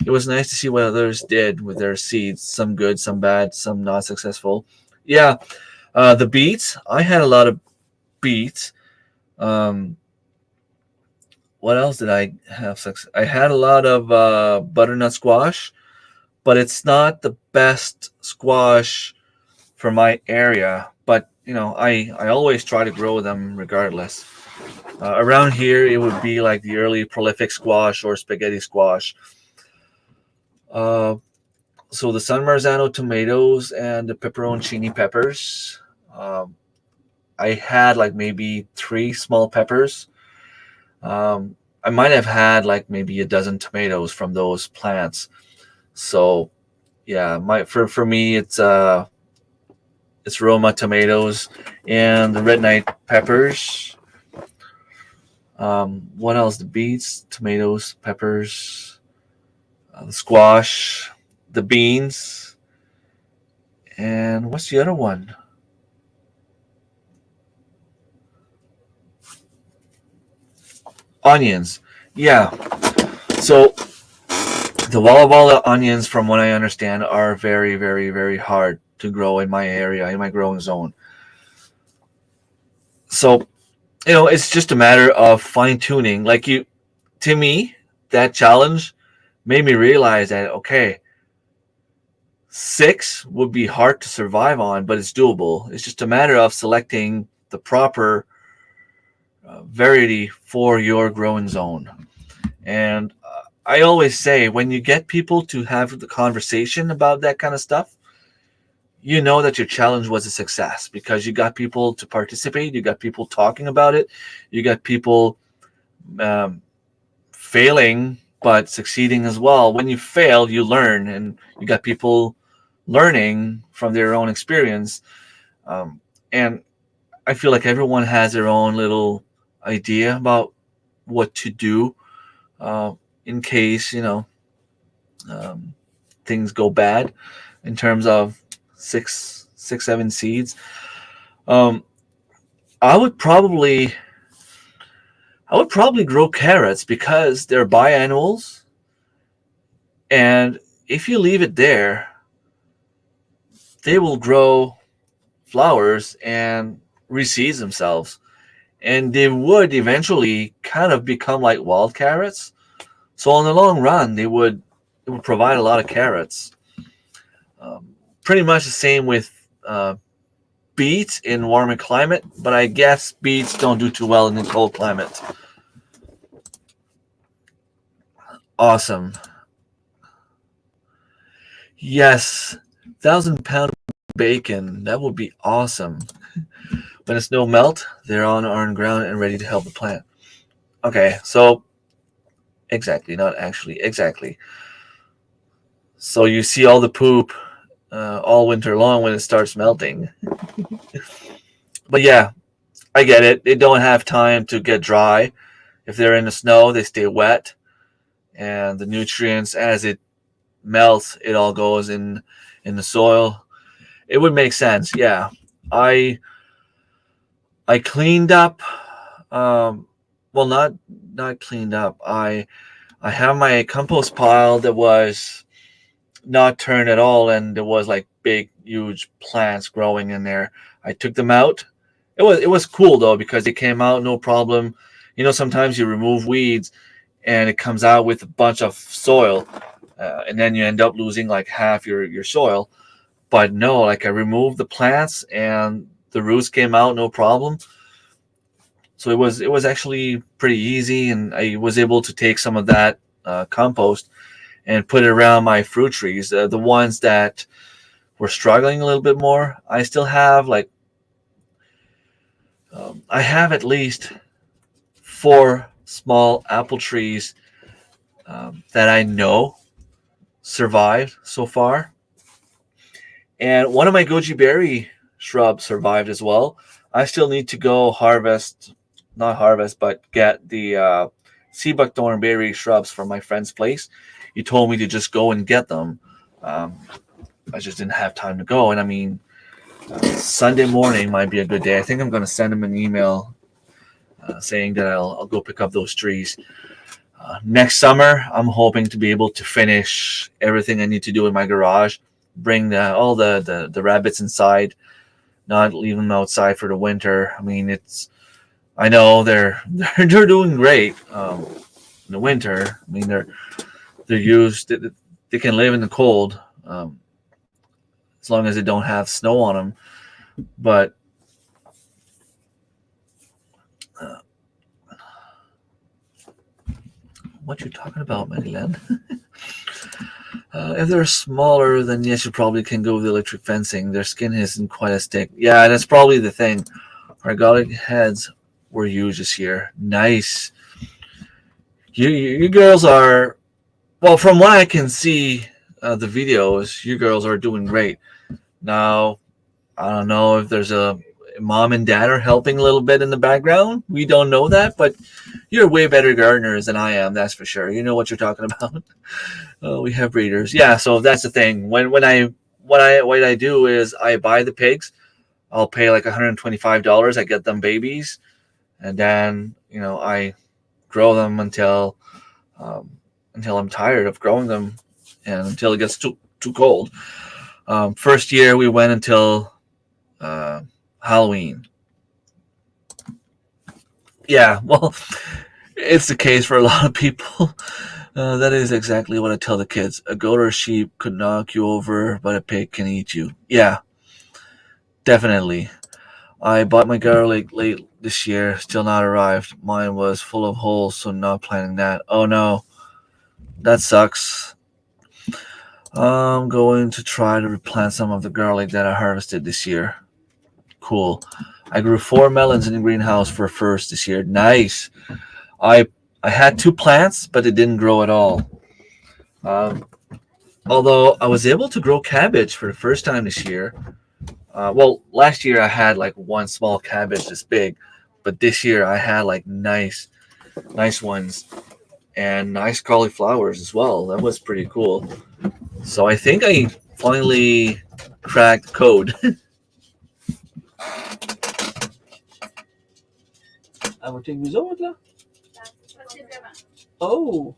It was nice to see what others did with their seeds. Some good, some bad, some not successful. Yeah, the beets. I had a lot of beets. What else did I have success? I had a lot of butternut squash, but it's not the best squash for my area. But I always try to grow them regardless. Around here, it would be like the early prolific squash or spaghetti squash. So the San Marzano tomatoes and the pepperoncini peppers. I had like maybe 3 small peppers. I might have had like maybe a dozen tomatoes from those plants. So yeah, for me it's Roma tomatoes and the red night peppers. What else? The beets, tomatoes, peppers, the squash, the beans, and what's the other one? Onions. Yeah. So the Walla Walla onions, from what I understand, are very, very, very hard to grow in my area, in my growing zone. So, it's just a matter of fine tuning. To me, that challenge made me realize that, okay, 6 would be hard to survive on, but it's doable. It's just a matter of selecting the proper variety for your growing zone. And I always say, when you get people to have the conversation about that kind of stuff, you know that your challenge was a success because you got people to participate, you got people talking about it, you got people failing but succeeding as well. When you fail, you learn, and you got people learning from their own experience. And I feel like everyone has their own little idea about what to do in case things go bad in terms of 7 seeds. I would probably grow carrots because they're biannuals, and if you leave it there, they will grow flowers and reseed themselves, and they would eventually kind of become like wild carrots. So in the long run, it would provide a lot of carrots. Pretty much the same with beets in warmer climate, but I guess beets don't do too well in the cold climate. Awesome. Yes, 1,000 pound bacon. That would be awesome. When the snow melt, they're on ground and ready to help the plant. Okay, so exactly, not actually, exactly. So you see all the poop all winter long when it starts melting. But yeah, I get it. They don't have time to get dry. If they're in the snow, they stay wet, and the nutrients as it melts, it all goes in the soil. It would make sense. Yeah, I I cleaned up. Well, not cleaned up. I have my compost pile that was not turned at all, and there was like big, huge plants growing in there. I took them out. It was cool though because they came out no problem. Sometimes you remove weeds, and it comes out with a bunch of soil, and then you end up losing like half your soil. But no, like I removed the plants, and the roots came out no problem. So it was actually pretty easy, and I was able to take some of that compost and put it around my fruit trees, the ones that were struggling a little bit more. I still have like I have at least 4 small apple trees that I know survived so far, and one of my goji berry shrubs survived as well. I still need to go harvest, not harvest, but get the sea buckthorn berry shrubs from my friend's place. He told me to just go and get them. Um, I just didn't have time to go. And I mean, Sunday morning might be a good day. I think I'm going to send him an email saying that I'll go pick up those trees. Next summer, I'm hoping to be able to finish everything I need to do in my garage, bring all the rabbits inside, not leave them outside for the winter. I mean, I know they're doing great in the winter. I mean, they're used. They can live in the cold as long as they don't have snow on them. But what you talking about, Maryland? If they're smaller, then yes, you probably can go with electric fencing. Their skin isn't quite as thick. Yeah, that's probably the thing. Our garlic heads were huge this year. Nice. You girls are, well, from what I can see, the videos, you girls are doing great. Now, I don't know if there's a mom and dad are helping a little bit in the background. We don't know that, but you're way better gardeners than I am. That's for sure. You know what you're talking about. We have breeders. Yeah, so that's the thing. What I do is I buy the pigs. I'll pay like $125. I get them babies, and then I grow them until I'm tired of growing them, and until it gets too cold. First year we went until Halloween. Yeah, well, it's the case for a lot of people. That is exactly what I tell the kids. A goat or a sheep could knock you over, but a pig can eat you. Yeah, definitely. I bought my garlic late this year, still not arrived. Mine was full of holes, so not planning that. Oh no, that sucks. I'm going to try to replant some of the garlic that I harvested this year. Cool. I grew 4 melons in the greenhouse for first this year. Nice. I had 2 plants, but it didn't grow at all. Although I was able to grow cabbage for the first time this year. Well, last year I had like 1 small cabbage this big, but this year I had like nice ones and nice cauliflowers as well. That was pretty cool. So I think I finally cracked the code. Oh.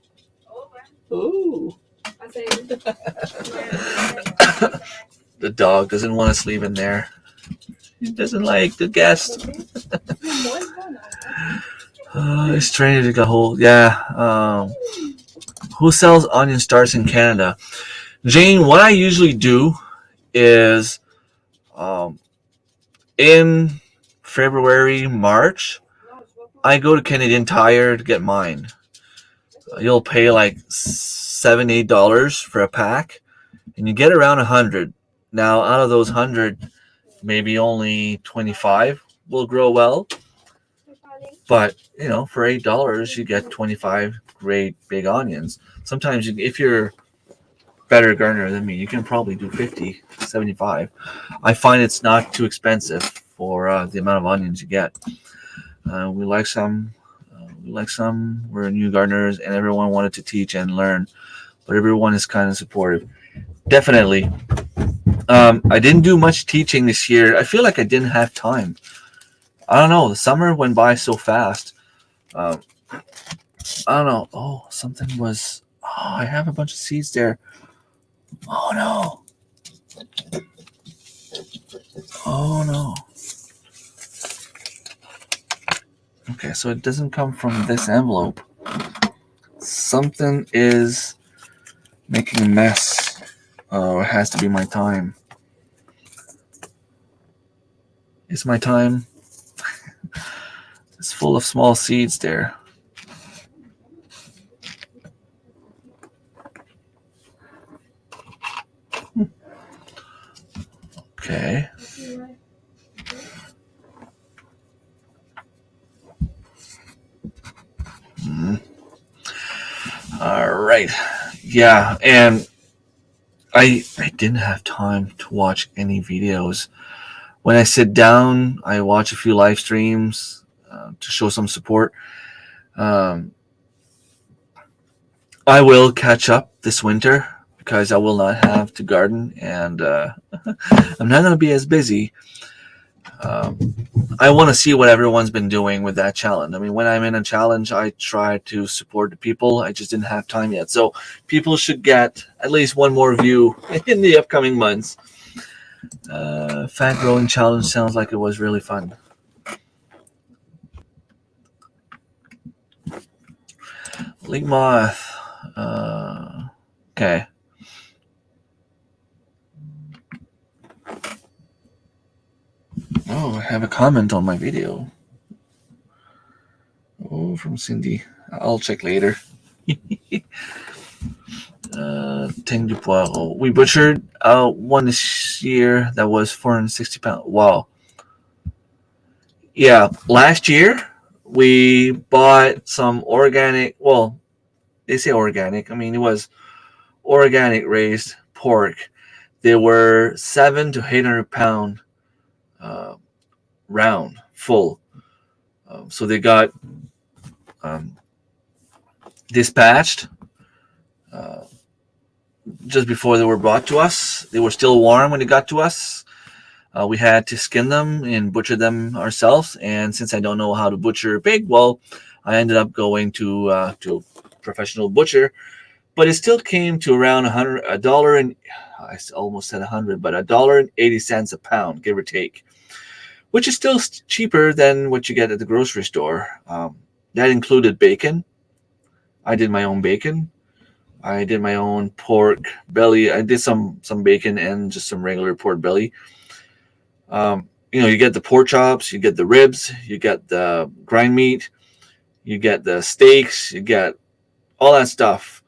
The dog doesn't want to sleep in there. He doesn't like the guest. It's trainer to got hold. Yeah. Who sells onion starts in Canada? Jane, what I usually do is In February, March, I go to Canadian Tire to get mine. You'll pay like $7-8 for a pack, and you get around 100. Now, out of those 100, maybe only 25 will grow well. But for $8, you get 25 great big onions. Sometimes, if you're better gardener than me, you can probably do 50, 75. I find it's not too expensive for the amount of onions you get. We like some. We're new gardeners, and everyone wanted to teach and learn, but everyone is kind of supportive. Definitely. I didn't do much teaching this year. I feel like I didn't have time. I don't know. The summer went by so fast. I don't know. Oh, something was. Oh, I have a bunch of seeds there. Oh no. Oh no. Okay, so it doesn't come from this envelope. Something is making a mess. Oh, it has to be my time. Is my time? It's full of small seeds there. Okay. All right. Yeah, and I didn't have time to watch any videos. When I sit down, I watch a few live streams to show some support. I will catch up this winter because I will not have to garden, and I'm not going to be as busy. I want to see what everyone's been doing with that challenge. I mean, when I'm in a challenge, I try to support the people. I just didn't have time yet. So people should get at least one more view in the upcoming months. Fat growing challenge sounds like it was really fun. Leek moth. Okay. Oh, I have a comment on my video. Oh, from Cindy. I'll check later. Ting du Poirot. We butchered one this year that was 460 pounds. Wow. Yeah, last year we bought some organic. Well, they say organic. I mean, it was organic raised pork. They were 700 to 800 pound round full. So they got dispatched just before they were brought to us. They were still warm when they got to us. We had to skin them and butcher them ourselves. And since I don't know how to butcher a pig, well, I ended up going to a professional butcher. But it still came to around $100, and I almost said 100, but $1.80 a pound, give or take, which is still cheaper than what you get at the grocery store. That included bacon. I did my own bacon. I did my own pork belly. I did some bacon and just some regular pork belly. You get the pork chops, you get the ribs, you get the grind meat, you get the steaks, you get all that stuff.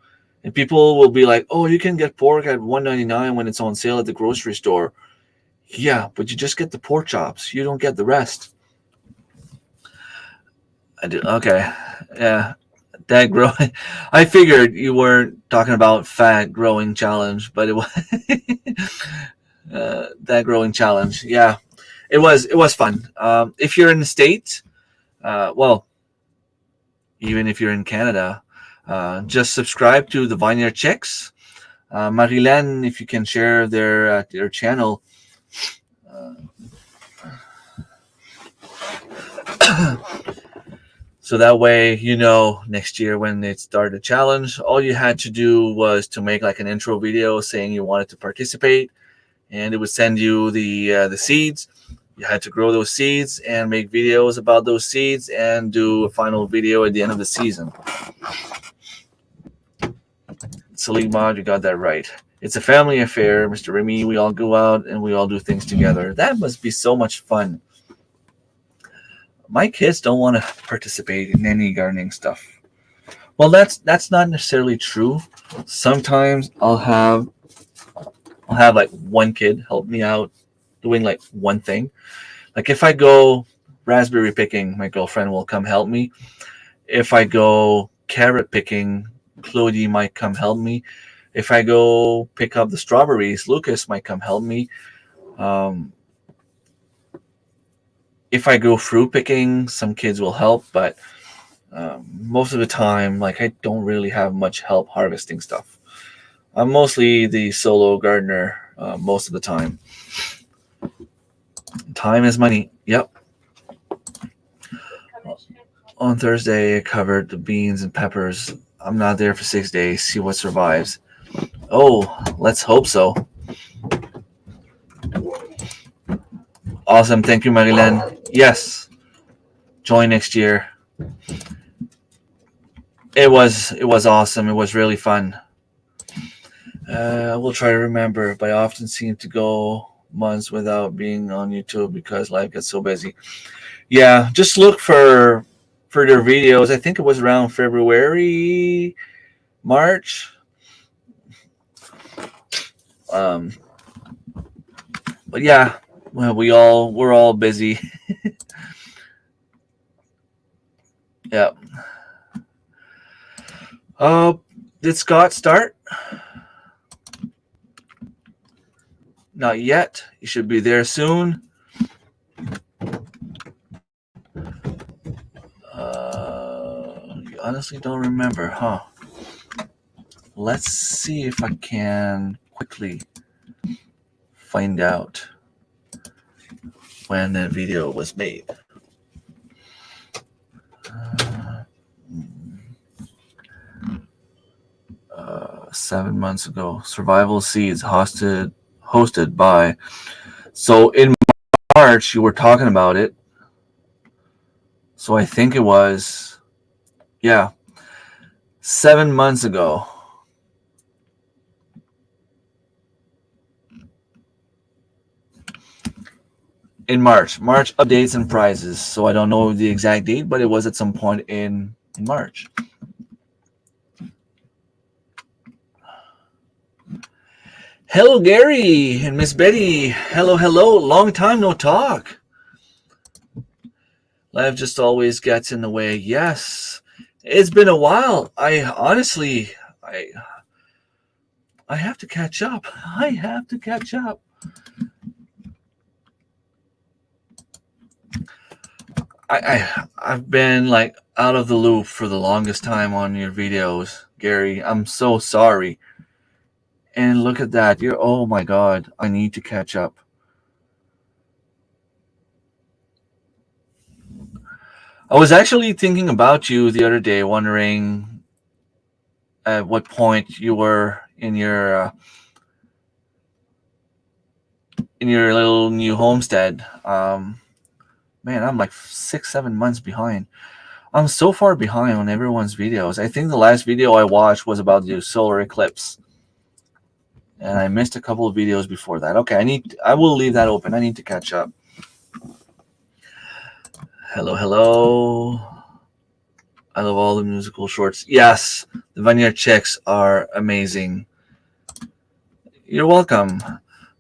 And people will be like, "Oh, you can get pork at $1.99 when it's on sale at the grocery store." Yeah, but you just get the pork chops. You don't get the rest. I did. Okay. Yeah. That growing. I figured you weren't talking about fat growing challenge, but it was that growing challenge. Yeah, it was fun. If you're in the States, well, even if you're in Canada, just subscribe to the Vineyard Chicks. Marilyn, if you can share their channel. So that way, next year when they start a challenge, all you had to do was to make like an intro video saying you wanted to participate, and it would send you the seeds. You had to grow those seeds and make videos about those seeds and do a final video at the end of the season. Celine Mod, you got that right. It's a family affair, Mr. Remy. We all go out and we all do things together. That must be so much fun. My kids don't want to participate in any gardening stuff. Well, that's not necessarily true. Sometimes I'll have like one kid help me out doing like one thing. Like if I go raspberry picking, my girlfriend will come help me. If I go carrot picking, Claudie might come help me. If I go pick up the strawberries, Lucas might come help me. Um, if I go fruit picking, some kids will help, but most of the time, like I don't really have much help harvesting stuff. I'm mostly the solo gardener most of the time. Time is money. Yep. On Thursday, I covered the beans and peppers. I'm not there for 6 days. See what survives. Oh, let's hope so. Awesome. Thank you, Marilyn. Yes. Join next year. It was awesome. It was really fun. I will try to remember, but I often seem to go months without being on YouTube because life gets so busy. Yeah, just look for their videos. I think it was around February, March. Um, but yeah, well, we're all busy. Yeah. Did Scott start? Not yet. You should be there soon. You honestly don't remember, huh? Let's see if I can quickly find out when the video was made. 7 months ago. Survival Seeds hosted by. So in March you were talking about it. So I think it was 7 months ago. In March updates and prizes. So I don't know the exact date, but it was at some point in March. Hello, Gary and Miss Betty. Hello. Long time no talk. Life just always gets in the way. Yes, it's been a while. I have to catch up. I've been like out of the loop for the longest time on your videos, Gary. I'm so sorry. And look at that. Oh my God. I need to catch up. I was actually thinking about you the other day, wondering at what point you were in your little new homestead. Man, I'm like 6-7 months behind. I'm so far behind on everyone's videos. I think the last video I watched was about the solar eclipse. And I missed a couple of videos before that. Okay, I will leave that open. I need to catch up. Hello. I love all the musical shorts. Yes, the Vineyard Chicks are amazing. You're welcome.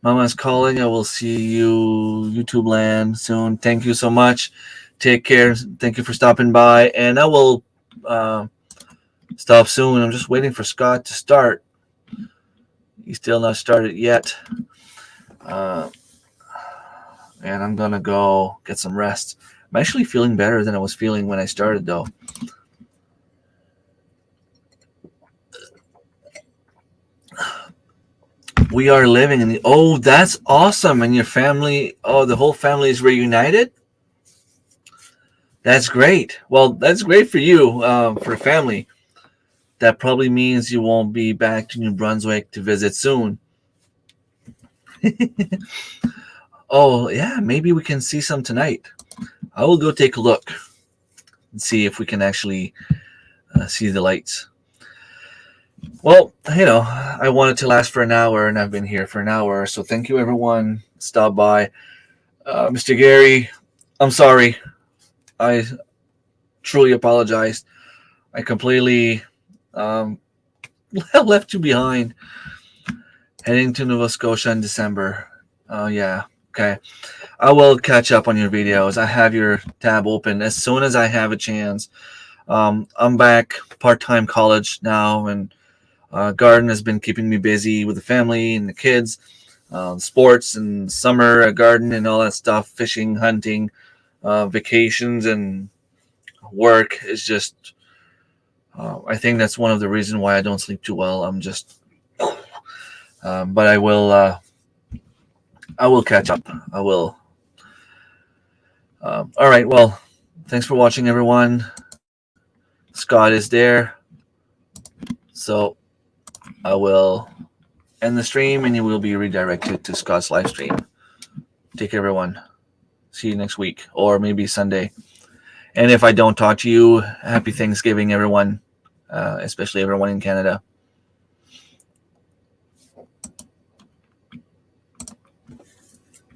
Mama's calling. I will see you YouTube land soon. Thank you so much. Take care. Thank you for stopping by. And I will stop soon. I'm just waiting for Scott to start. He's still not started yet. And I'm going to go get some rest. I'm actually feeling better than I was feeling when I started, though. We are living in the... Oh, that's awesome. And your family... Oh, the whole family is reunited? That's great. Well, that's great for you, for family. That probably means you won't be back to New Brunswick to visit soon. Oh, yeah, maybe we can see some tonight. I will go take a look and see if we can actually see the lights. Well, I want it to last for an hour, and I've been here for an hour. So thank you, everyone. Stop by. Mr. Gary, I'm sorry. I truly apologize. I completely um, left you behind. Heading to Nova Scotia in December. Oh, yeah. Okay. I will catch up on your videos. I have your tab open as soon as I have a chance. I'm back part-time college now, and garden has been keeping me busy with the family and the kids, sports and summer garden and all that stuff, fishing, hunting, vacations, and work is just. I think that's one of the reasons why I don't sleep too well. I'm just, but I will. I will catch up. I will. All right. Well, thanks for watching, everyone. Scott is there, so I will end the stream, and you will be redirected to Scott's live stream. Take care, everyone. See you next week, or maybe Sunday. And if I don't talk to you, happy Thanksgiving, everyone, especially everyone in Canada.